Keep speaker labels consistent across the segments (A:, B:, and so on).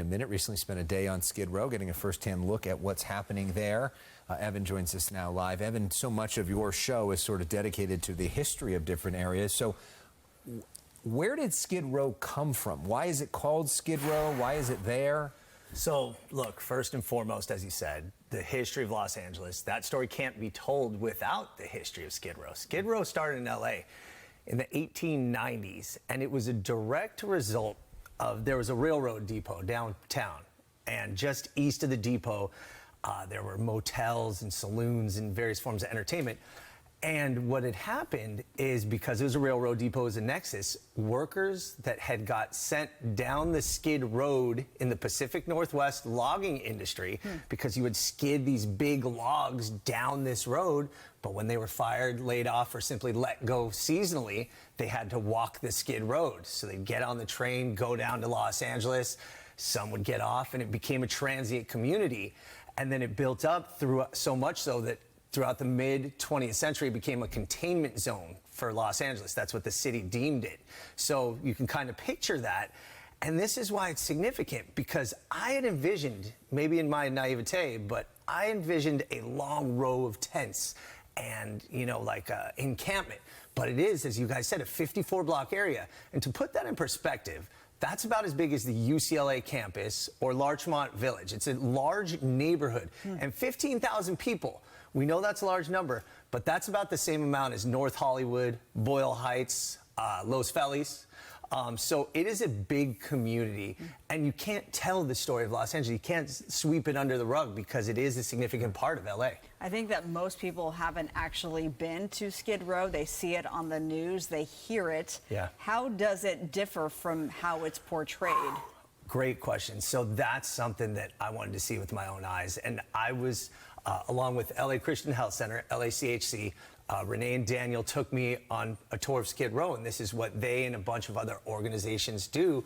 A: minute. Recently spent a day on Skid Row getting a first-hand look at what's happening there. Evan joins us now live. Evan, so much of your show is sort of dedicated to the history of different areas. So where did Skid Row come from? Why is it called Skid Row? Why is it there?
B: So, look, first and foremost, as you said, the history of Los Angeles, that story can't be told without the history of Skid Row. Skid Row started in L.A. in the 1890s, and it was a direct result of, there was a railroad depot downtown, and just east of the depot, there were motels and saloons and various forms of entertainment. And what had happened is, because it was a railroad depot as a nexus, workers that had got sent down the skid road in the Pacific Northwest logging industry, because you would skid these big logs down this road, but when they were fired, laid off, or simply let go seasonally, they had to walk the skid road. So they'd get on the train, go down to Los Angeles, some would get off, and it became a transient community. And then it built up through, so much so that throughout the mid-20th century, it became a containment zone for Los Angeles. That's what the city deemed it. So you can kind of picture that. And this is why it's significant, because I had envisioned, maybe in my naivete, but I envisioned a long row of tents and, you know, like encampment. But it is, as you guys said, a 54-block area. And to put that in perspective, that's about as big as the UCLA campus or Larchmont Village. It's a large neighborhood, and 15,000 people. We know that's a large number, but that's about the same amount as North Hollywood, Boyle Heights, Los Feliz. So it is a big community, and you can't tell the story of Los Angeles. You can't sweep it under the rug, because it is a significant part of LA.
C: I think that most people haven't actually been to Skid Row. They see it on the news, they hear it.
B: Yeah.
C: How does it differ from how it's portrayed?
B: Great question. So that's something that I wanted to see with my own eyes. And I was, along with LA Christian Health Center, LACHC, Renee and Daniel took me on a tour of Skid Row, and this is what they and a bunch of other organizations do.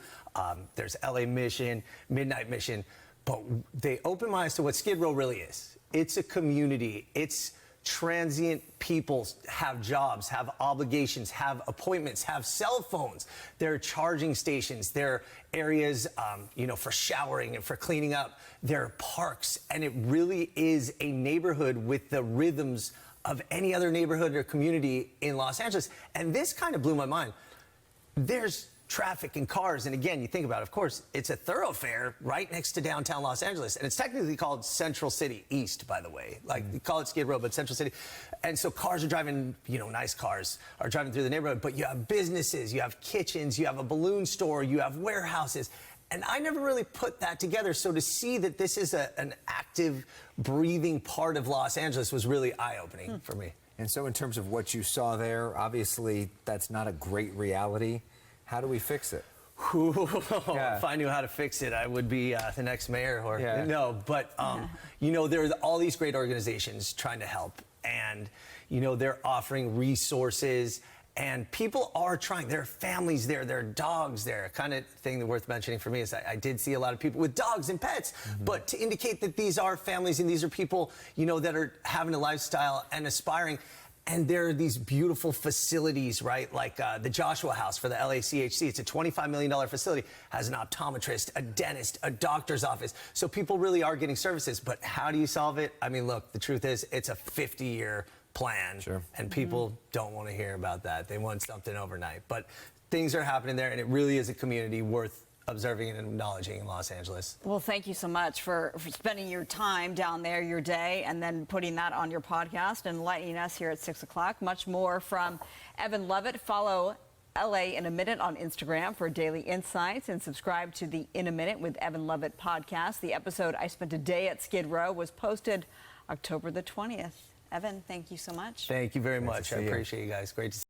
B: There's LA Mission, Midnight Mission, but they opened my eyes to what Skid Row really is. It's a community. It's transient people have jobs, have obligations, have appointments, have cell phones. There are charging stations. There are areas, you know, for showering and for cleaning up. There are parks, and it really is a neighborhood with the rhythms of any other neighborhood or community in Los Angeles. And this kind of blew my mind. There's traffic and cars, and again, you think about it, of course, it's a thoroughfare right next to downtown Los Angeles, and it's technically called Central City East, by the way. Like, you call it Skid Row, but Central City. And so cars are driving, you know, nice cars are driving through the neighborhood, but you have businesses, you have kitchens, you have a balloon store, you have warehouses. And I never really put that together, so to see that this is an active, breathing part of Los Angeles was really eye-opening for me.
A: And so in terms of what you saw there, obviously that's not a great reality. How do we fix it?
B: If I knew how to fix it, I would be the next mayor. Or no, but you know, there are all these great organizations trying to help, and you know, they're offering resources, and people are trying. There are families there, there are dogs there. Kind of thing worth mentioning for me is I did see a lot of people with dogs and pets, but to indicate that these are families and these are people, you know, that are having a lifestyle and aspiring. And there are these beautiful facilities, right? Like the Joshua House for the LACHC. It's a $25 million facility. Has an optometrist, a dentist, a doctor's office. So people really are getting services. But how do you solve it? I mean, look, the truth is it's a 50-year plan.
A: Sure.
B: And people don't want to hear about that. They want something overnight. But things are happening there, and it really is a community worth observing and acknowledging in Los Angeles.
C: Well, thank you so much for spending your time down there, your day, and then putting that on your podcast and enlightening us here at 6 o'clock. Much more from Evan Lovett. Follow LA in a Minute on Instagram for daily insights, and subscribe to the In a Minute with Evan Lovett podcast. The episode I Spent a Day at Skid Row was posted October the 20th. Evan, thank you so much.
B: Thank you very much. I appreciate you guys. Great to see you.